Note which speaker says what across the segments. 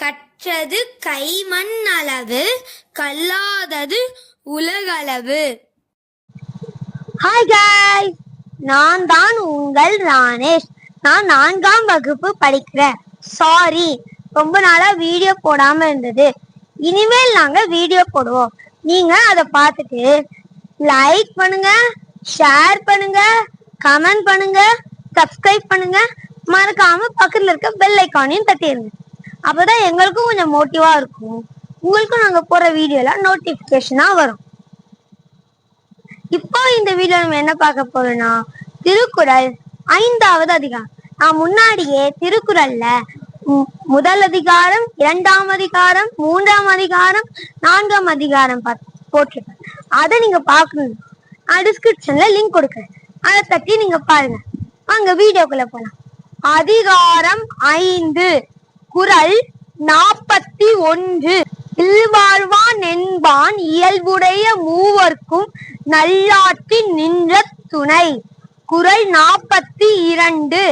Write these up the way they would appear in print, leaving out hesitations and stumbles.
Speaker 1: கற்றது கைமண் அளவு, கல்லாதது உலகளவு.
Speaker 2: Hi guys, நான் தான் உங்கள் ராணேஷ். நான் 4ஆம் வகுப்பு படிக்கிறேன். சாரி, ரொம்ப நாளா வீடியோ போடாம இருந்தது. இனிமேல் நாங்க வீடியோ போடுவோம். நீங்க அதை பார்த்துட்டு லைக் பண்ணுங்க, ஷேர் பண்ணுங்க, கமெண்ட் பண்ணுங்க, சப்ஸ்கிரைப் பண்ணுங்க. மறக்காம பக்கத்துல இருக்க பெல் ஐகானையும் தட்டிடுங்க. அப்பதான் எங்களுக்கும் கொஞ்சம் மோட்டிவா இருக்கும். உங்களுக்கும் நாங்க போற வீடியோல நோட்டிபிகேஷனா வரும். இப்போ இந்த வீடியோ நம்ம என்ன பார்க்க போறோம்னா, திருக்குறள் 5வது அதிகாரம். நான் முன்னாடியே திருக்குறள்ல முதல் அதிகாரம், 2ஆம் அதிகாரம், 3ஆம் அதிகாரம், 4ஆம் அதிகாரம் போட்டிருக்கேன். அதை நீங்க பார்க்கணும். டிஸ்கிரிப்ஷன்ல லிங்க் கொடுக்குறேன். அதை தட்டி நீங்க பாருங்க. வாங்க வீடியோக்குள்ள போலாம். அதிகாரம் 5, குறள் 41. இல்வாழ்வான் என்பான் இயல்புடைய மூவர்க்கும் நல்லாற்றின் நின்ற துணை. குறள் 42.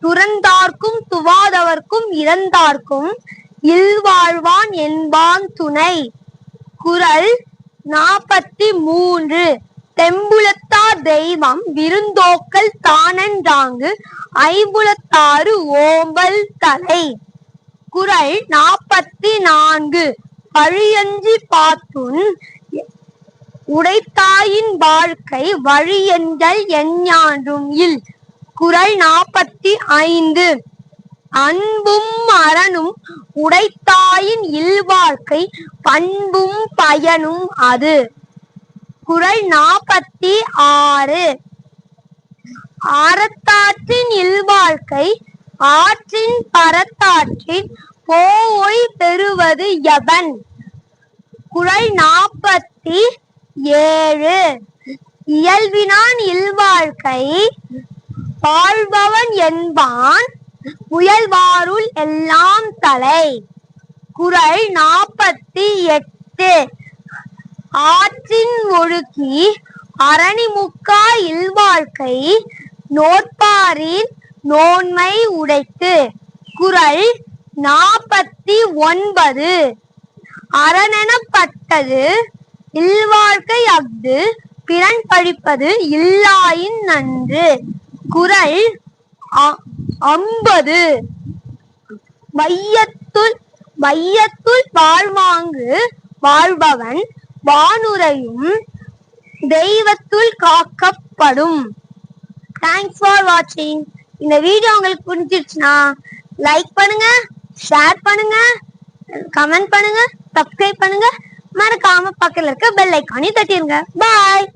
Speaker 2: துறந்தார்க்கும் துவாதவர்க்கும் இறந்தார்க்கும் இல்வாழ்வான் என்பான் துணை. குறள் 43. தெம்புலத்தார் தெய்வம் விருந்தோக்கல் தானன்றாங்கு ஐம்புலத்தாறு ஓம்பல் தலை. குறள் 44. பழியஞ்சி பாத்துன் உடைத்தாயின் வாழ்க்கை வழியெஞ்சல் எஞ்ஞான்றும் இல். குறள் 45. அன்பும் அறனும் உடைத்தாயின் இல்வாழ்க்கை பண்பும் பயனும் அது. குறள் 46. அறத்தாற்றின் இல்வாழ்க்கை ஆற்றின் பரத்தாற்றின் போய் பெறுவது எவன். குறள் 47. இயல்பினான் இல்வாழ்க்கை வாழ்பவன் என்பான் முயல்வாருள் எல்லாம் தலை. குறள் 48. ஆற்றின் ஒழுக்கி அரணிமுக்கா இல்வாழ்க்கை நோற்பாரின் நோன்மை உடைத்து. குறள் 49. அரணெனப்பட்டது இல்வாழ்க்கை அஃது பிறன் பழிப்பது இல்லாயின் நன்று. குறள் 50. வையத்துள் வாழ்வாங்கு வாழ்பவன் வானுரையும் தெய்வத்துள் காக்கப்படும். தேங்க்ஸ் ஃபார் வாட்சிங். இந்த வீடியோ உங்களுக்கு பிடிச்சிருச்சுன்னா லைக் பண்ணுங்க, ஷேர் பண்ணுங்க, கமெண்ட் பண்ணுங்க, சப்ஸ்கிரைப் பண்ணுங்க. மறக்காம பக்கத்துல இருக்க பெல் ஐகானையும் தட்டிருங்க. பாய்.